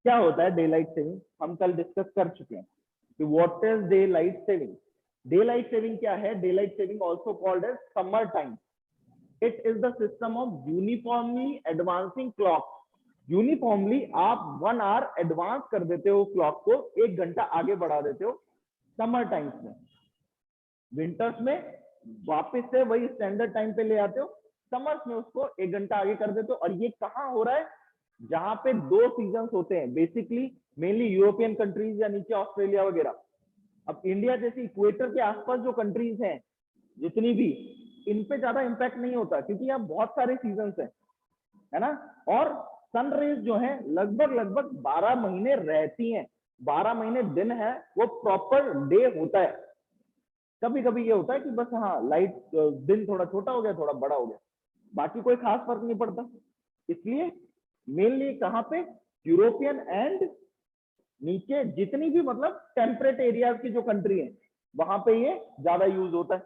क्या होता है डे लाइट सेविंग, हम कल डिस्कस कर चुके हैं कि what is daylight saving. Daylight saving क्या है? Daylight saving also called as summer time. It is the system of uniformly advancing clock. Uniformly आप 1 आवर एडवांस कर देते हो क्लॉक को, 1 घंटा आगे बढ़ा देते हो समर टाइम्स में। विंटर्स में वापस से वही स्टैंडर्ड टाइम पे ले आते हो, समर्स में उसको 1 घंटा आगे कर देते हो। और ये कहाँ हो रहा है? जहां पे 2 सीजन होते हैं बेसिकली, मेनली यूरोपियन कंट्रीज या नीचे ऑस्ट्रेलिया वगैरह। अब इंडिया जैसी इक्वेटर के आसपास जो कंट्रीज हैं जितनी भी, इन पे ज्यादा इंपैक्ट नहीं होता क्योंकि यहाँ बहुत सारे सीजन है ना। और सन रेज जो है लगभग लगभग 12 महीने रहती हैं। 12 महीने दिन है वो प्रॉपर डे होता है। कभी कभी ये होता है कि बस हाँ लाइट दिन थोड़ा छोटा हो गया, थोड़ा बड़ा हो गया, बाकी कोई खास फर्क नहीं पड़ता। इसलिए मेनली कहाँ पे? यूरोपियन एंड नीचे जितनी भी मतलब टेम्परेट एरियाज की जो कंट्री है वहां पे ये ज्यादा यूज होता है।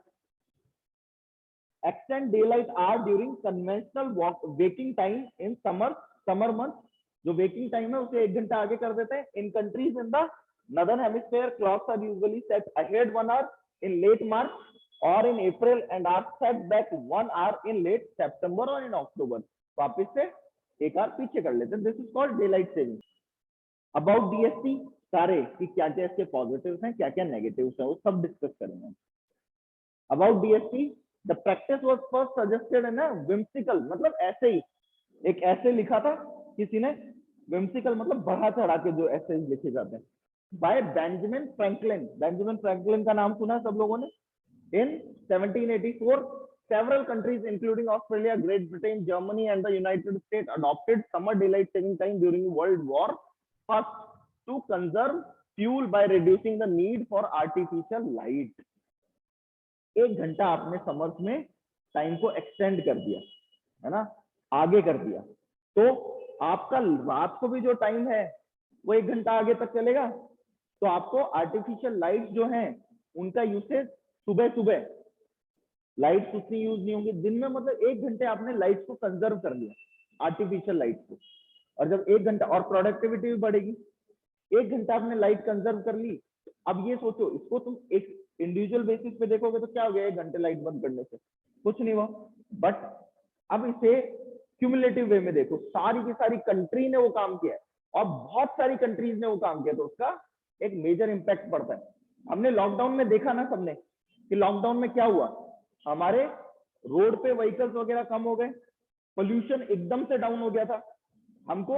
Extend daylight hour during conventional waking time in summer month. जो वेकिंग टाइम है उसे 1 घंटा आगे कर देते हैं। In countries in the northern hemisphere clocks are usually set ahead 1 hour in late March or in April and are set back 1 hour in late September or in October। वापस से 1 our पीछे कर लेते हैं। This is called day light saving. About DST सारे कि क्या क्या इसके पॉजिटिव्स हैं, क्या क्या नेगेटिव्स हैं, वो सब डिस्कस करेंगे। About DST, the practice was first suggested in whimsical, मतलब ऐसे ही एक ऐसे लिखा था किसी ने, whimsical मतलब बढ़ा चढ़ा के जो ऐसे लिखे जाते हैं, bye Benjamin Franklin. Benjamin Franklin का नाम सुना है सब लोगों ने। इन 1784 several countries including Australia, Great Britain, Germany and the United States adopted summer daylight saving time during World War I to conserve fuel by reducing the need for artificial light। 1 घंटा आपने summers में time को extend कर दिया है ना, आगे कर दिया, तो आपका रात को भी जो टाइम है वो 1 घंटा आगे तक चलेगा। तो आपको आर्टिफिशियल लाइट जो हैं उनका यूसेज सुबह सुबह लाइट्स उतनी यूज नहीं होंगी दिन में, मतलब 1 घंटे आपने लाइट्स को कंजर्व कर लिया आर्टिफिशियल लाइट्स को। और जब 1 घंटा, और प्रोडक्टिविटी भी बढ़ेगी। 1 घंटा आपने लाइट कंजर्व कर ली। अब ये सोचो, इसको तुम एक इंडिविजुअल बेसिस पे देखोगे तो क्या हो गया 1 घंटे लाइट बंद करने से? कुछ नहीं हुआ। बट अब इसे क्यूमुलेटिव वे में देखो, सारी की सारी कंट्री ने वो काम किया है और बहुत सारी कंट्रीज ने वो काम किया, तो उसका एक मेजर इंपैक्ट पड़ता है। हमने लॉकडाउन में देखा ना सबने कि लॉकडाउन में क्या हुआ, हमारे रोड पे व्हीकल्स वगैरह कम हो गए, पोल्यूशन एकदम से डाउन हो गया था, हमको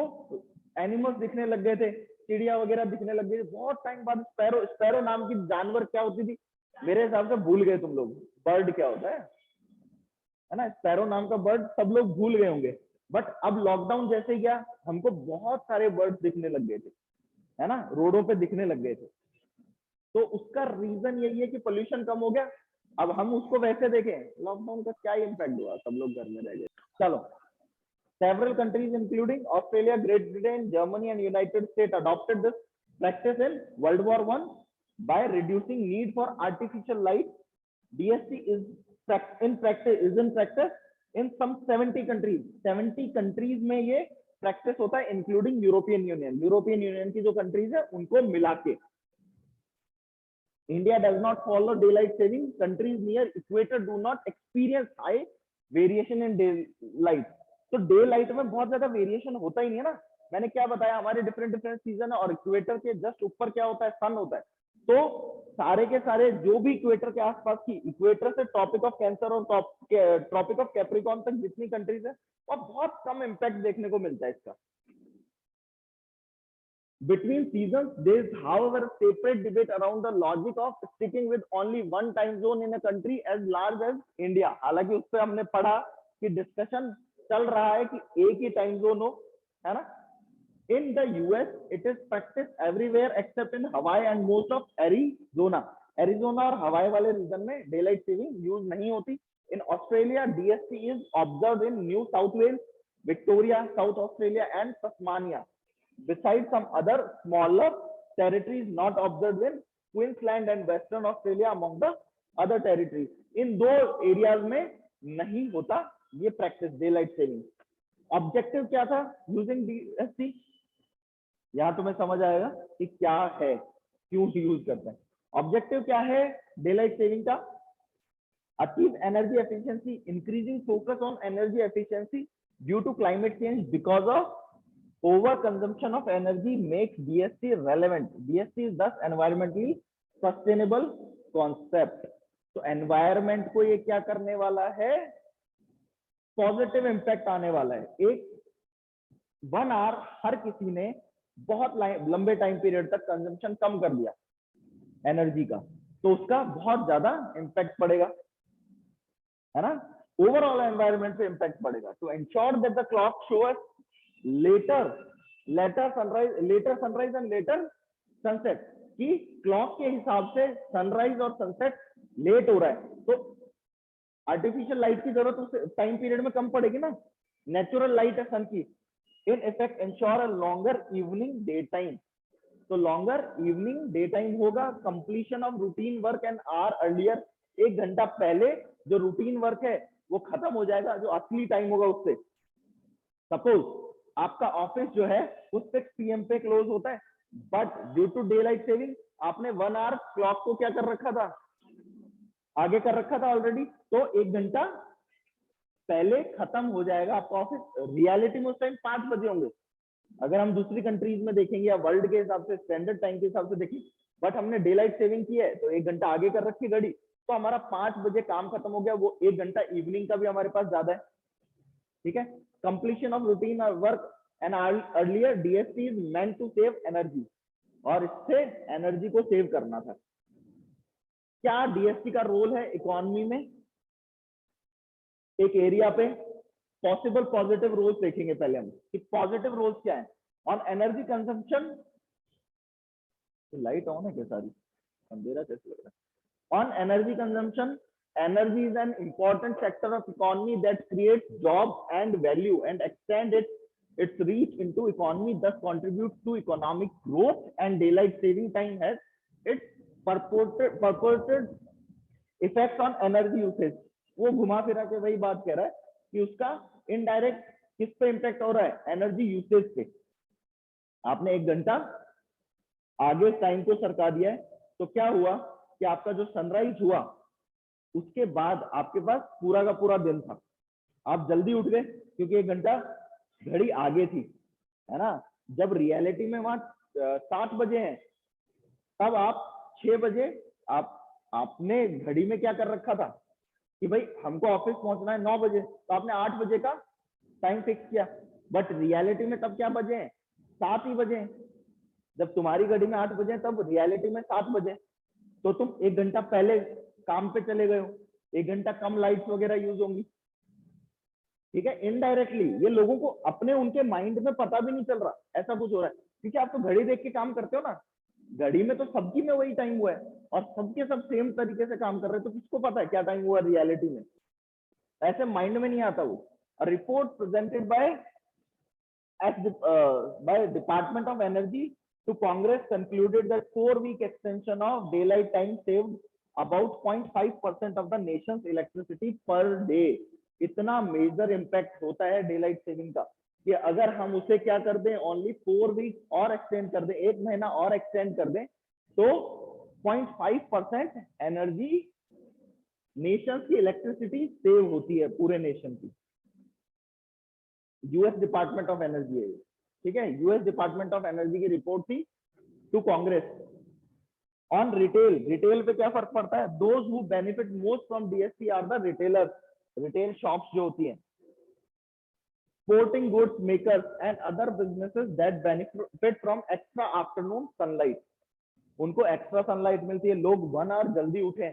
एनिमल्स दिखने लग गए थे, चिड़िया वगैरह दिखने लग गई। बहुत टाइम बाद स्पैरो, स्पैरो नाम की जानवर क्या होती थी, मेरे हिसाब से भूल गए तुम लोग, बर्ड क्या होता है ना, स्पैरो नाम का बर्ड सब लोग भूल गए होंगे। बट अब लॉकडाउन जैसे गया हमको बहुत सारे बर्ड्स दिखने लग गए थे, है ना, रोडों पे दिखने लग गए थे। तो उसका रीजन यही है कि पोल्यूशन कम हो गया। अब हम उसको वैसे देखें, लॉकडाउन का क्या इंपैक्ट हुआ, सब लोग घर में रह गए। चलो, several countries including Australia, Great Britain, Germany and United States adopted this practice in World War I by reducing need for artificial light। DST is in practice in some 70 countries। 70 countries में ये practice होता है, including European union. European union की जो countries है उनको मिला के। India does not follow daylight saving। Countries near equator do not experience high variation in daylight। तो डे लाइट में बहुत ज्यादा वेरिएशन होता ही नहीं है ना। मैंने क्या बताया, हमारे डिफरेंट डिफरेंट सीजन है और इक्वेटर के जस्ट ऊपर क्या होता है, सन होता है। तो सारे के सारे जो भी इक्वेटर के आसपास की, इक्वेटर से ट्रॉपिक ऑफ कैंसर और ट्रॉपिक ऑफ कैप्रिकॉर्न तक जितनी कंट्रीज है, और बहुत कम इम्पैक्ट देखने को मिलता है इसका। Between seasons, there is, however, a separate debate around the logic of sticking with only one time zone in a country as large as India। हालांकि उस पर हमने पढ़ा कि डिस्कशन चल रहा है कि एक ही टाइम जोन हो, है ना। In the US, it is practiced everywhere except in Hawaii and most of Arizona। Arizona और हवाई वाले रीजन में डेलाइट सेविंग यूज नहीं होती। In Australia, DST is observed in New South Wales, Victoria, South Australia and Tasmania, besides some other smaller territories not observed in Queensland and Western Australia among the other territories। In 2 areas में नहीं होता ये practice day light saving. Objective क्या था using DST? यहाँ तुम्हें समझ आएगा कि क्या है, क्यों यूज करते हैं। ऑब्जेक्टिव क्या है डे लाइट सेविंग का? Achieve energy efficiency, increasing focus on energy efficiency due to climate change because of over consumption of energy makes DST relevant. DST is thus environmentally sustainable concept. तो environment को ये क्या करने वाला है? Positive impact आने वाला है। एक 1 आवर हर किसी ने बहुत लंबे टाइम पीरियड तक कंजम्पशन कम कर दिया एनर्जी का, तो उसका बहुत ज्यादा इंपैक्ट पड़ेगा, है ना? ओवरऑल एनवायरमेंट पे इंपैक्ट पड़ेगा। To ensure that the clock shows later sunrise and later sunset, कि क्लॉक के हिसाब से सनराइज और सनसेट लेट हो रहा है, तो आर्टिफिशियल लाइट की जरूरत उस टाइम पीरियड में कम पड़ेगी ना, नेचुरल लाइट है सन की। In effect ensure a longer evening day time, तो लॉन्गर इवनिंग डे टाइम होगा। Completion of routine work an hour earlier, 1 घंटा पहले जो रूटीन वर्क है वो खत्म हो जाएगा, जो असली टाइम होगा उससे। सपोज आपका ऑफिस जो है उस 6 PM पे क्लोज होता है, but due to daylight saving आपने 1 आवर क्लॉक को क्या कर रखा था, आगे कर रखा था ऑलरेडी, तो 1 घंटा पहले खत्म हो जाएगा आपका ऑफिस। रियलिटी में उस टाइम 5 बजे होंगे, अगर हम दूसरी कंट्रीज में देखेंगे या वर्ल्ड के हिसाब से स्टैंडर्ड टाइम के हिसाब से देखें, बट हमने डे लाइट सेविंग की है तो 1 घंटा आगे कर रखी घड़ी, तो हमारा 5 बजे काम खत्म हो गया, वो 1 घंटा इवनिंग का भी हमारे पास ज्यादा है। ठीक है, completion of routine work and earlier DST is meant to save energy, और इससे एनर्जी को सेव करना था। क्या DST का रोल है इकोनॉमी में? एक एरिया पे पॉसिबल पॉजिटिव रोल्स देखेंगे पहले हम कि पॉजिटिव रोल्स क्या है on energy consumption. Light on है क्या सारी, अंधेरा कैसे लग रहा है? On energy consumption, energy is an important sector of economy that creates jobs and value and extend its reach into economy, thus contributes to economic growth, and daylight saving time has its purported effects on energy usage। वो घुमा फिरा के वही बात कह रहा है कि उसका इनडायरेक्ट किस पे इंपैक्ट हो रहा है, एनर्जी यूसेज पे। आपने 1 घंटा आगे टाइम को सरका दिया है, तो क्या हुआ कि आपका जो सनराइज हुआ उसके बाद आपके पास पूरा का पूरा दिन था, आप जल्दी उठ गए क्योंकि 1 घंटा घड़ी आगे थी, है ना? जब रियलिटी में वहां 7 बजे हैं, तब आप 6 बजे आपने घड़ी में क्या कर रखा था कि भाई हमको ऑफिस पहुंचना है 9 बजे, तो आपने 8 बजे का टाइम फिक्स किया, बट रियलिटी में तब क्या बजे हैं? 7 ही बजे हैं। जब तुम्हारी घड़ी में 8 बजे तब रियलिटी में 7 बजे, तो तुम 1 घंटा पहले काम पे चले गए हो, 1 घंटा कम लाइट्स वगैरह यूज होंगी। ठीक है, इनडायरेक्टली ये लोगों को अपने उनके माइंड में पता भी नहीं चल रहा ऐसा कुछ हो रहा है, क्योंकि आप तो घड़ी देख के काम करते हो ना, घड़ी में तो सबकी में वही टाइम हुआ है और सबके सब सेम तरीके से काम कर रहे हैं, तो किसको पता है क्या टाइम हुआ रियलिटी में? ऐसे माइंड में नहीं आता वो। Report presented by Department of Energy to Congress concluded that 4-week extension of daylight time saved about 0.5% of the nation's electricity per day। इतना मेजर इम्पैक्ट होता है डे लाइट सेविंग का कि अगर हम उसे क्या कर दें, ओनली 4 वीक और एक्सटेंड कर दें, 1 महीना और एक्सटेंड कर दें, तो 0.5% एनर्जी नेशन की इलेक्ट्रिसिटी सेव होती है, पूरे नेशन की। यूएस डिपार्टमेंट ऑफ एनर्जी है, ठीक है, यूएस डिपार्टमेंट ऑफ एनर्जी की रिपोर्ट थी to Congress on retail. Retail पे क्या फर्क पड़ता है? Those who benefit most from DST are the retailers, retail shops जो होती हैं, sporting goods makers and other businesses that benefit from extra afternoon sunlight। उनको एक्स्ट्रा सनलाइट मिलती है, लोग 1 आवर जल्दी उठे,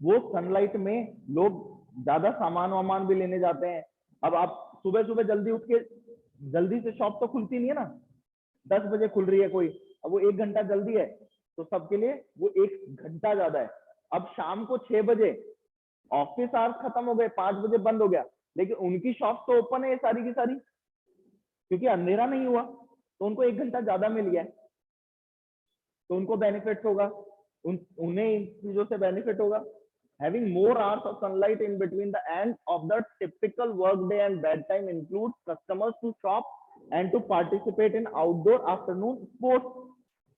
वो सनलाइट में लोग ज्यादा सामान वामान भी लेने जाते हैं। अब आप सुबह सुबह जल्दी उठ के, जल्दी से शॉप तो खुलती नहीं है ना, 10 बजे खुल रही है कोई, अब वो 1 घंटा जल्दी है तो सबके लिए वो 1 घंटा ज्यादा है। अब शाम को 6 बजे ऑफिस आवर्स खत्म हो गए, 5 बजे बंद हो गया, लेकिन उनकी शॉप तो ओपन है सारी की सारी, क्योंकि अंधेरा नहीं हुआ, तो उनको 1 घंटा ज्यादा मिल गया, तो उनको बेनिफिट होगा, उन्हें इन चीजों से बेनिफिट होगा। Having more hours of sunlight in between the end of the typical work day and bedtime includes customers to shop and to participate in outdoor afternoon sports.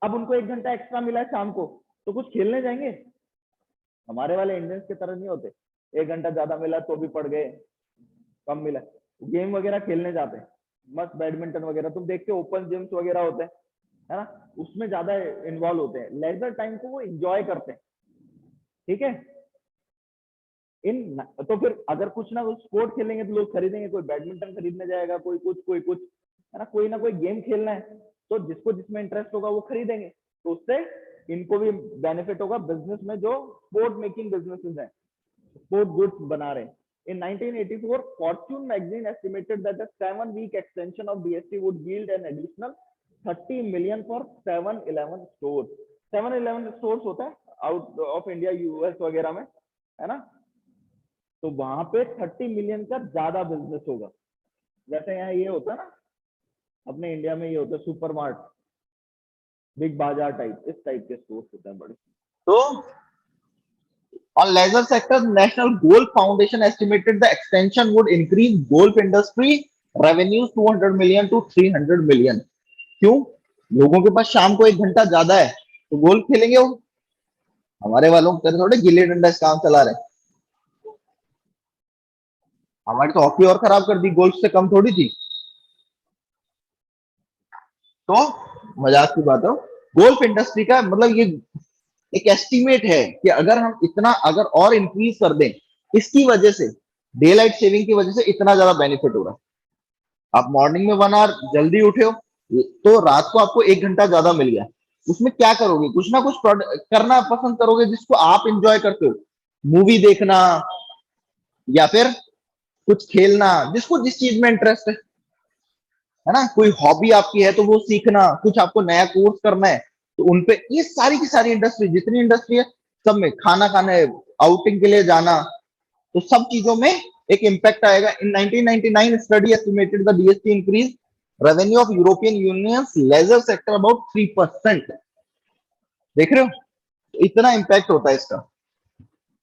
अब उनको 1 घंटा एक्स्ट्रा मिला है शाम को, तो कुछ खेलने जाएंगे? हमारे वाले इंडियंस की तरह नहीं होते, 1 घंटा ज्यादा मिला तो भी पड़ गए, कम मिला गेम वगैरह खेलने जाते हैं, मस्त बैडमिंटन वगैरह तुम देखते हो, ओपन जिम्स वगैरह होते हैं, है ना, उसमें ज्यादा इन्वॉल्व होते हैं, लेजर टाइम को वो एंजॉय करते हैं। ठीक है, इन तो फिर अगर कुछ ना कुछ स्पोर्ट खेलेंगे तो लोग खरीदेंगे, कोई बैडमिंटन खरीदने जाएगा, कोई कुछ, है ना कोई गेम खेलना है, तो जिसको जिसमें इंटरेस्ट होगा वो खरीदेंगे, तो उससे इनको भी बेनिफिट होगा बिजनेस में, जो स्पोर्ट मेकिंग बिजनेसेस हैं, स्पोर्ट गुड्स बना रहे हैं। In 1984, Fortune magazine estimated that a 7-week extension of DST would yield an additional 30 million for 7-Eleven stores. 7-Eleven stores होता है आउट ऑफ इंडिया, यूएस वगैरह में, है ना, तो वहां पे 30 मिलियन का ज्यादा बिजनेस होगा। जैसे यहाँ ये होता है ना, अपने इंडिया में ये होता है सुपर मार्ट, बिग बाजार टाइप, इस टाइप के स्टोर्स होते हैं बड़े। तो on leisure sector, National Golf Foundation estimated the extension would increase golf industry revenues 200 million to 300 million. क्यों? लोगों के पास शाम को 1 घंटा ज्यादा है तो गोल्फ खेलेंगे वो। हमारे वालों के थोड़े गिल्ली डंडा इस काम चला रहे, हमारी तो हॉकी और खराब कर दी, गोल्फ से कम थोड़ी थी। तो मजाक की बात है, गोल्फ इंडस्ट्री का मतलब ये एक एस्टीमेट है कि अगर हम इतना अगर और इंक्रीज कर दें, इसकी वजह से डे लाइट सेविंग की वजह से इतना ज्यादा बेनिफिट हो रहा है। आप मॉर्निंग में 1 आवर जल्दी उठे हो तो रात को आपको 1 घंटा ज्यादा मिल गया, उसमें क्या करोगे? कुछ ना कुछ करना पसंद करोगे जिसको आप इंजॉय करते हो, मूवी देखना या फिर कुछ खेलना, जिसको जिस चीज में इंटरेस्ट है ना, कोई हॉबी आपकी है तो वो सीखना, कुछ आपको नया कोर्स करना है, तो उनपे ये सारी की सारी इंडस्ट्री, जितनी इंडस्ट्री है सब में, खाना खाने, आउटिंग के लिए जाना, तो सब चीजों में एक इम्पैक्ट आएगा। In 1999 study estimated the DST increase revenue of European Union leisure sector about 3%। देख रहे हो, तो इतना इम्पैक्ट होता है इसका।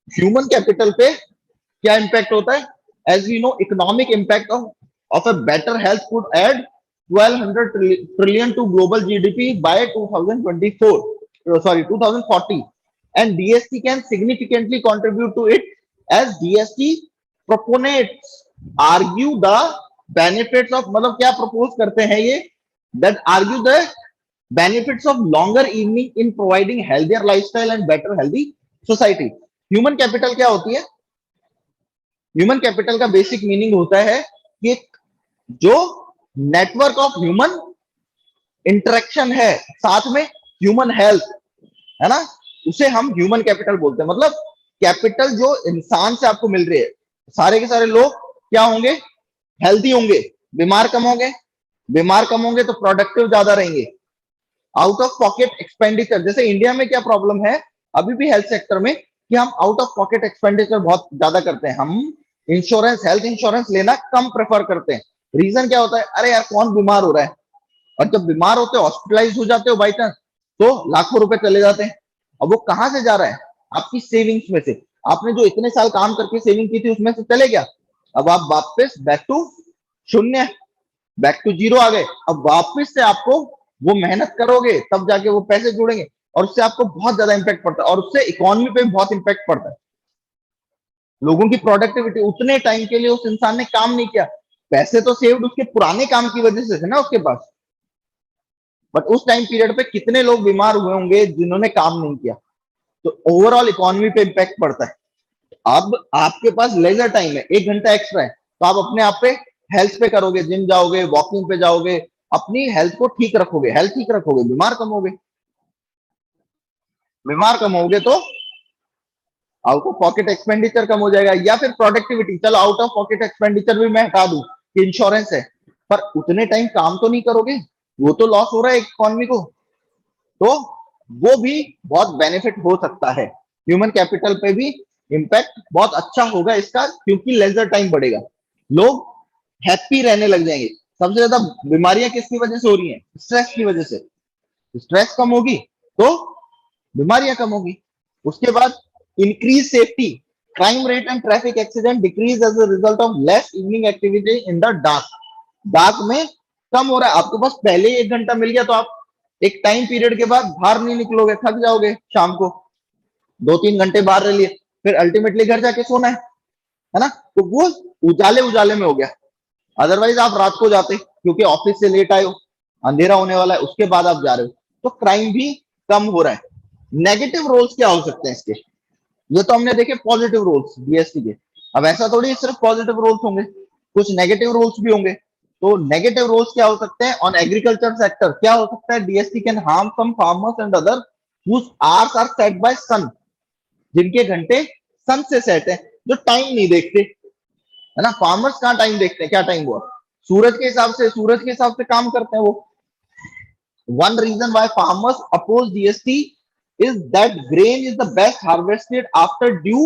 ह्यूमन कैपिटल पे क्या इम्पैक्ट होता है? As we know, economic impact of a better health could add 1200 trillion to global GDP by 2024, sorry 2040, and DST can significantly contribute to it, as DST proponents argue the benefits of, मतलब क्या propose करते हैं ये, that argue the benefits of longer evening in providing healthier lifestyle and better healthy society. Human capital क्या होती है? Human capital का basic meaning होता है कि जो नेटवर्क ऑफ ह्यूमन इंटरेक्शन है साथ में ह्यूमन हेल्थ, है ना, उसे हम ह्यूमन कैपिटल बोलते हैं। मतलब कैपिटल जो इंसान से आपको मिल रही है, सारे के सारे लोग क्या होंगे? हेल्थी होंगे, बीमार कम होंगे, बीमार कम होंगे तो प्रोडक्टिव ज्यादा रहेंगे। आउट ऑफ पॉकेट एक्सपेंडिचर, जैसे इंडिया में क्या प्रॉब्लम है अभी भी हेल्थ सेक्टर में, कि हम आउट ऑफ पॉकेट एक्सपेंडिचर बहुत ज्यादा करते हैं, हम इंश्योरेंस, हेल्थ इंश्योरेंस लेना कम प्रेफर करते हैं। रीजन क्या होता है? अरे यार कौन बीमार हो रहा है, और जब बीमार होते हो, हॉस्पिटलाइज हो जाते हो बाई चांस, तो लाखों रुपए चले जाते हैं। अब वो कहां से जा रहा है? आपकी सेविंग्स में से, आपने जो इतने साल काम करके सेविंग की थी उसमें से चले गया। अब आप वापस बैक टू शून्य, बैक टू जीरो आ गए। अब वापस से आपको वो मेहनत करोगे तब जाके वो पैसे जुड़ेंगे, और उससे आपको बहुत ज्यादा इंपैक्ट पड़ता है, और उससे इकोनॉमी पे भी बहुत इंपैक्ट पड़ता है। लोगों की प्रोडक्टिविटी, उतने टाइम के लिए उस इंसान ने काम नहीं किया, पैसे तो सेव्ड उसके पुराने काम की वजह से थे ना उसके पास, बट उस टाइम पीरियड पे कितने लोग बीमार हुए होंगे जिन्होंने काम नहीं किया। तो ओवरऑल इकोनॉमी पे इंपैक्ट पड़ता है। अब आपके पास लेजर टाइम है, 1 घंटा एक्स्ट्रा है, तो आप अपने आप पे हेल्थ पे करोगे, जिम जाओगे, वॉकिंग पे जाओगे, अपनी हेल्थ को ठीक रखोगे, हेल्थ ठीक रखोगे, बीमार कम होगे, बीमार कम होगे तो आउट ऑफ पॉकेट एक्सपेंडिचर कम हो जाएगा। या फिर प्रोडक्टिविटी, चलो आउट ऑफ पॉकेट एक्सपेंडिचर भी मैं हटा दूं कि इंश्योरेंस है, पर उतने टाइम काम तो नहीं करोगे, वो तो लॉस हो रहा है इकोनॉमी को, तो वो भी बहुत बेनिफिट हो सकता है। ह्यूमन कैपिटल पे भी इंपैक्ट बहुत अच्छा होगा इसका, क्योंकि लेजर टाइम बढ़ेगा, लोग हैप्पी रहने लग जाएंगे। सबसे ज्यादा बीमारियां किसकी वजह से हो रही हैं? स्ट्रेस की वजह से। स्ट्रेस कम होगी तो बीमारियां कम होगी। उसके बाद increase safety, crime rate and traffic accident decrease as a result of less evening activity in the dark. Dark में कम हो रहा है, आपके पास पहले ही 1 घंटा मिल गया तो आप एक टाइम पीरियड के बाद बाहर नहीं निकलोगे, थक जाओगे, शाम को 2-3 घंटे बाहर रह लिए, फिर अल्टीमेटली घर जाके सोना है ना। तो वो उजाले उजाले में हो गया। अदरवाइज आप रात को जाते, क्योंकि ऑफिस से लेट आए हो, अंधेरा होने वाला है, उसके बाद आप जा रहे हो, तो क्राइम भी कम हो रहा है। नेगेटिव रोल्स क्या हो सकते हैं इसके? ये तो हमने देखे पॉजिटिव रोल्स डीएसटी के। अब ऐसा थोड़ी सिर्फ पॉजिटिव रोल्स होंगे, कुछ नेगेटिव रोल्स भी होंगे। तो नेगेटिव रोल्स क्या हो सकते हैं ऑन एग्रीकल्चर सेक्टर? क्या हो सकता है? DST can harm some farmers and other whose hours are set by sun, जिनके घंटे सन से सेट है, जो टाइम नहीं देखते, है ना। फार्मर्स कहाँ टाइम देखते हैं, क्या टाइम हुआ, सूरज के हिसाब से काम करते हैं वो। One reason why farmers oppose GST is that grain is the best harvested after dew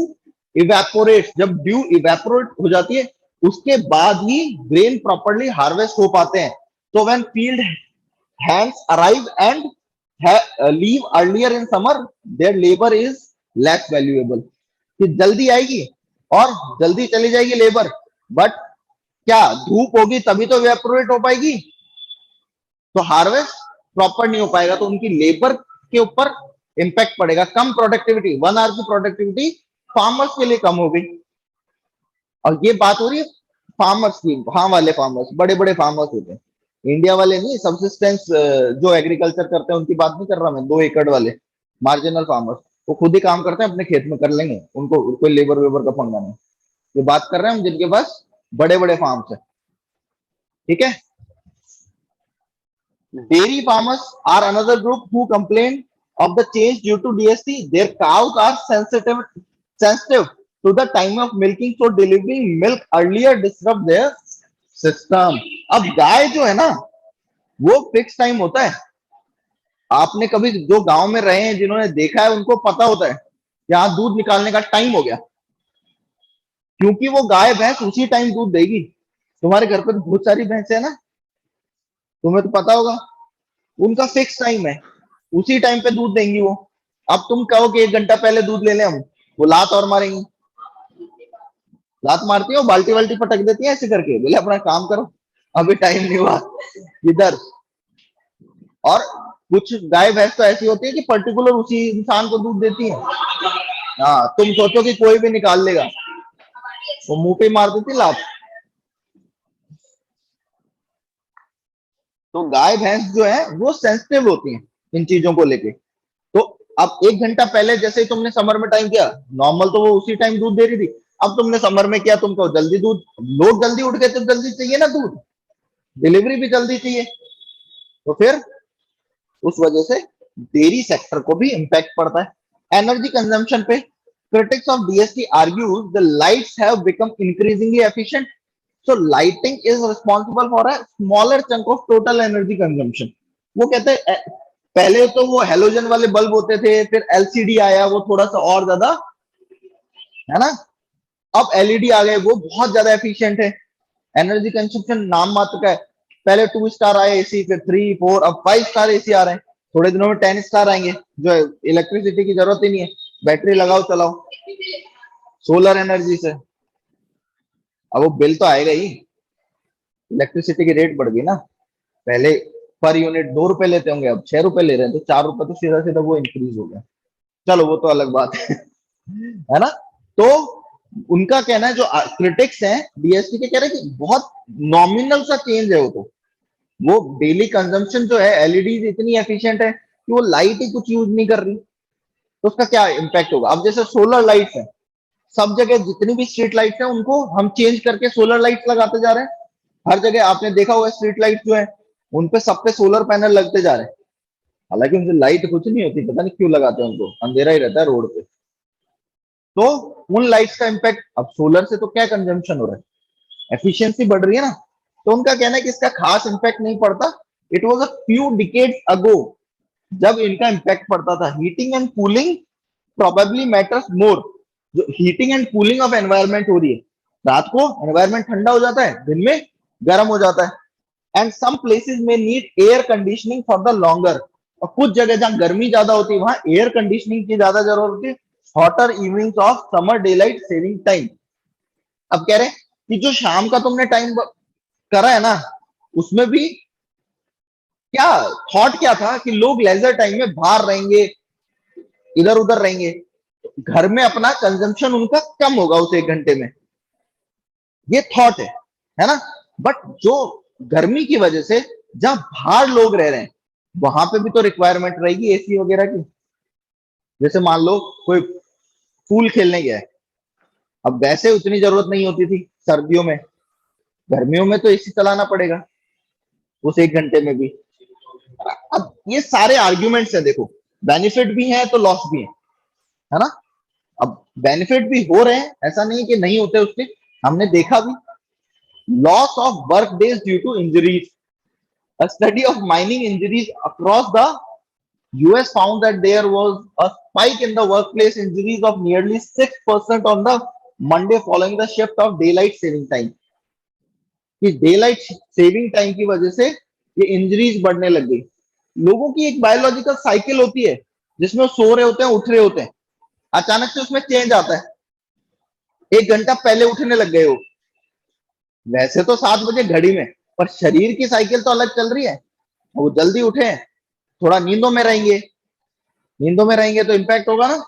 evaporates. जब dew evaporate हो जाती है उसके बाद ही grain properly harvest हो पाते हैं. So when field hands arrive and leave earlier in summer, their labor is less valuable. कि जल्दी आएगी और जल्दी चली जाएगी लेबर, बट क्या धूप होगी तभी तो evaporate हो पाएगी, तो हार्वेस्ट प्रॉपर नहीं हो पाएगा, तो उनकी लेबर के ऊपर इंपैक्ट पड़ेगा, कम प्रोडक्टिविटी, 1 आवर की प्रोडक्टिविटी फार्मर्स के लिए कम हो गई। और ये बात हो रही है फार्मर्स की, वहां वाले फार्मर्स, बड़े बड़े फार्मर्स होते हैं, इंडिया वाले नहीं, सबसिस्टेंस जो एग्रीकल्चर करते हैं उनकी बात नहीं कर रहा मैं, 2 एकड़ वाले मार्जिनल फार्मर्स, वो खुद ही काम करते हैं, अपने खेत में कर लेंगे, उनको कोई लेबर वेबर का पंगा नहीं। ये बात कर रहे हैं हम जिनके पास बड़े बड़े फार्म्स है, ठीक है। Dairy farmers are another group who complain of the change due to DST. Their cows are sensitive to the time of milking, so delivering milk earlier disrupt their system. अब गाय जो है ना वो फिक्स टाइम होता है। आपने कभी जो गांव में रहे हैं, जिन्होंने देखा है, उनको पता होता है यहाँ दूध निकालने का टाइम हो गया, क्योंकि वो गाय भैंस उसी टाइम दूध देगी। तुम्हारे घर पे तो बहुत सारी भैंस है ना, तुम्हें तो पता होगा, उनका फिक्स टाइम है, उसी टाइम पे दूध देंगी वो। अब तुम कहो कि 1 घंटा पहले दूध ले लें हम, वो लात और मारेंगी। लात मारती हो, बाल्टी वाल्टी पटक देती है ऐसे करके, बोले अपना काम करो, अभी टाइम नहीं हुआ इधर। और कुछ गाय भैंस तो ऐसी होती है कि पर्टिकुलर उसी इंसान को दूध देती है। हाँ, तुम सोचो कि कोई भी निकाल लेगा, वो मुंह पे मार देती लात। तो गाय भैंस जो है वो सेंसिटिव होती हैं इन चीजों को लेके। तो अब 1 घंटा पहले जैसे ही तुमने समर में टाइम किया, नॉर्मल तो वो उसी टाइम दूध दे रही थी, अब तुमने समर में किया, तुमको जल्दी दूध, लोग जल्दी उठ गए तो जल्दी चाहिए ना दूध, डिलीवरी भी जल्दी चाहिए, तो फिर उस वजह से डेयरी सेक्टर को भी इंपैक्ट पड़ता है। एनर्जी कंजम्पशन पे critics of DST argues the lights have become increasingly efficient, so lighting is responsible for a smaller chunk of total energy consumption. वो कहते हैं पहले तो वो हेलोजन वाले बल्ब होते थे, फिर एलसीडी आया, वो थोड़ा सा और ज्यादा, है ना। अब एलईडी आ गए, वो बहुत ज्यादा एफिशिएंट है, एनर्जी कंजम्पशन नाम मात्र का है। पहले 2 स्टार आए एसी, फिर 3, 4, अब 5 स्टार एसी आ रहे हैं, थोड़े दिनों में 10 स्टार आएंगे, जो इलेक्ट्रिसिटी की जरूरत ही नहीं है, बैटरी लगाओ चलाओ सोलर एनर्जी से। अब वो बिल तो आएगा ही, इलेक्ट्रिसिटी की रेट बढ़ गई ना, पहले पर यूनिट 2 रुपए लेते होंगे, अब 6 रुपए ले रहे हैं, तो 4 रुपए तो सीधा सीधा वो इंक्रीज हो गया। चलो वो तो अलग बात है ना। तो उनका कहना है, जो क्रिटिक्स हैं डीएसटी के, कह रहे हैं कि बहुत नॉमिनल सा चेंज है वो डेली कंजम्पशन जो है, एलईडी इतनी एफिशिएंट है कि वो लाइट ही कुछ यूज नहीं कर रही, तो उसका क्या इम्पैक्ट होगा। अब जैसे सोलर लाइट्स है, सब जगह जितनी भी स्ट्रीट लाइट्स है उनको हम चेंज करके सोलर लाइट्स लगाते जा रहे हैं, हर जगह आपने देखा होगा स्ट्रीट लाइट जो है उनपे सब पे सोलर पैनल लगते जा रहे हैं, हालांकि उनसे लाइट कुछ नहीं होती, पता नहीं क्यों लगाते हैं, उनको अंधेरा ही रहता है रोड पे। तो उन लाइट्स का इम्पैक्ट, अब सोलर से तो क्या कंजम्पशन हो रहा है, एफिशिएंसी बढ़ रही है ना, तो उनका कहना है कि इसका खास इम्पैक्ट नहीं पड़ता। It was a few decades ago जब इनका इम्पैक्ट पड़ता था। Heating and cooling probably matters more, जो heating and cooling of environment हो रही है, रात को एनवायरमेंट ठंडा हो जाता है, दिन में गर्म हो जाता है। एंड सम प्लेसेस में need air conditioning for the longer, और कुछ जगह जहां गर्मी ज्यादा होती है वहां एयर कंडीशनिंग की ज्यादा जरूरत होती है। Hotter evenings of summer day light saving time. अब कह रहे हैं कि जो शाम का तुमने टाइम करा है ना, उसमें भी क्या थॉट क्या था कि लोग लेजर टाइम में बाहर रहेंगे, इधर उधर रहेंगे, घर में अपना कंजम्पशन उनका कम होगा उस 1 घंटे में, ये थॉट है ना। बट जो गर्मी की वजह से जहां बाहर लोग रह रहे हैं वहां पे भी तो रिक्वायरमेंट रहेगी एसी वगैरह की। जैसे मान लो कोई पूल खेलने गया है, अब वैसे उतनी जरूरत नहीं होती थी सर्दियों में, गर्मियों में तो एसी चलाना पड़ेगा उस 1 घंटे में भी। अब ये सारे आर्ग्यूमेंट्स हैं, देखो बेनिफिट भी है तो लॉस भी है ना। अब बेनिफिट भी हो रहे हैं, ऐसा नहीं कि नहीं होते उसके, हमने देखा भी। Loss of work days due to injuries, a study of mining injuries across the US found that there was a spike in the workplace injuries of nearly 6% on the Monday following the shift of daylight saving time। कि daylight saving time की वजह से ये injuries बढ़ने लग गई। लोगों की एक बायोलॉजिकल साइकिल होती है जिसमें वो सो रहे होते हैं, उठ रहे होते हैं, अचानक से उसमें चेंज आता है, 1 घंटा पहले उठने लग गए हो, वैसे तो 7 बजे घड़ी में, पर शरीर की साइकिल तो अलग चल रही है, वो जल्दी उठे हैं, थोड़ा नींदों में रहेंगे, नींदों में रहेंगे तो इम्पैक्ट होगा ना।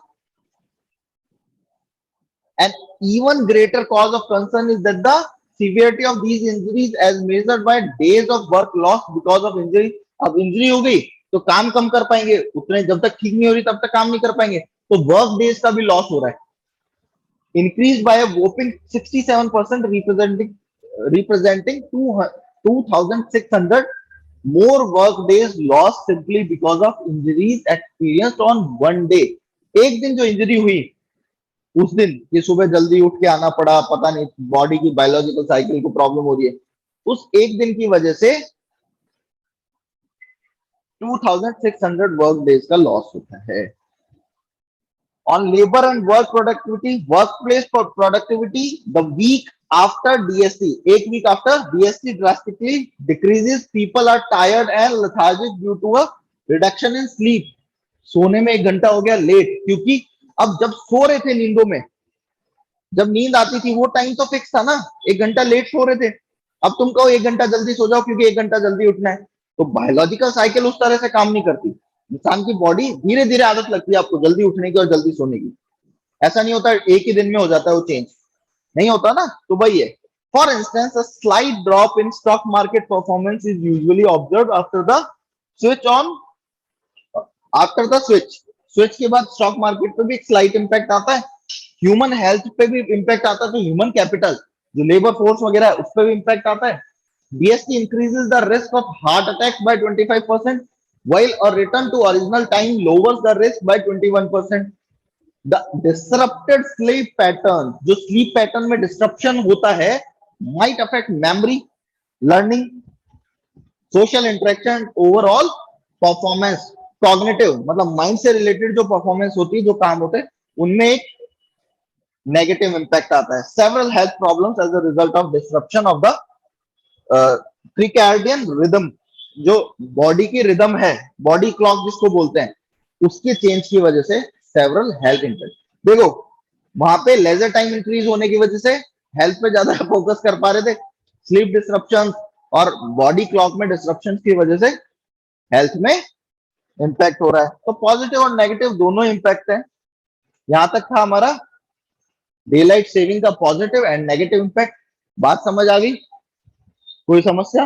An even greater cause of concern is that the severity of these injuries as measured by days of work lost because of injury। अब इंजरी हो गई तो काम कम कर पाएंगे, उतने जब तक ठीक नहीं हो रही तब तक काम नहीं कर पाएंगे, तो वर्क डेज का भी लॉस हो रहा है। Increase by a whopping 67% representing 2600 more work days lost simply because of injuries experienced on one day। एक दिन जो इंजरी हुई उस दिन, कि सुबह जल्दी उठ के आना पड़ा, पता नहीं बॉडी की बायोलॉजिकल साइकिल को प्रॉब्लम हो रही है, उस एक दिन की वजह से 2600 वर्क डेज का लॉस होता है। On labour and work productivity, workplace productivity the week after DST, एक week after DST drastically decreases, people are tired and lethargic due to a reduction in sleep. सोने में 1 घंटा हो गया लेट, क्योंकि अब जब सो रहे थे नींदों में, जब नींद आती थी वो टाइम तो फिक्स था ना, 1 घंटा लेट सो रहे थे, अब तुम कहो 1 घंटा जल्दी सो जाओ क्योंकि 1 घंटा जल्दी उठना है, तो बायोलॉजिकल साइकिल उस तरह से काम नहीं करती। इंसान की बॉडी धीरे धीरे आदत लगती है आपको जल्दी उठने की और जल्दी सोने की, ऐसा नहीं होता एक ही दिन में हो जाता है वो चेंज, नहीं होता ना। तो वही है, for instance a slight drop in stock market performance is usually observe after the switch on, after the switch, switch के बाद स्टॉक मार्केट पे भी एक स्लाइट इंपैक्ट आता है, ह्यूमन हेल्थ पे भी इंपैक्ट आता है, तो ह्यूमन कैपिटल जो लेबर फोर्स वगैरह है उस पर भी इंपैक्ट आता है। BST increases the risk of heart attack by 25%, while a return to original time lowers the risk by 21%। The disrupted sleep pattern, जो स्लीप पैटर्न में डिस्ट्रप्शन होता है, might affect memory, learning, social interaction, overall performance. Cognitive मतलब mind से related जो performance होती है, जो काम होते हैं, उनमें एक नेगेटिव इंपैक्ट आता है। Several health problems as a result of disruption of the circadian rhythm, जो बॉडी की रिदम है, बॉडी क्लॉक जिसको बोलते हैं, उसके चेंज की वजह से सेवरल हेल्थ इंपैक्ट। देखो वहां पे लेजर टाइम इंक्रीज होने की वजह से हेल्थ पे ज्यादा फोकस कर पा रहे थे, स्लीप डिस्ट्रप्शन और बॉडी क्लॉक में डिस्ट्रप्शन की वजह से हेल्थ में इंपैक्ट हो रहा है। तो पॉजिटिव और नेगेटिव दोनों इंपैक्ट है। यहां तक था हमारा डे लाइट सेविंग का पॉजिटिव एंड नेगेटिव इंपैक्ट। बात समझ आ गई? कोई समस्या?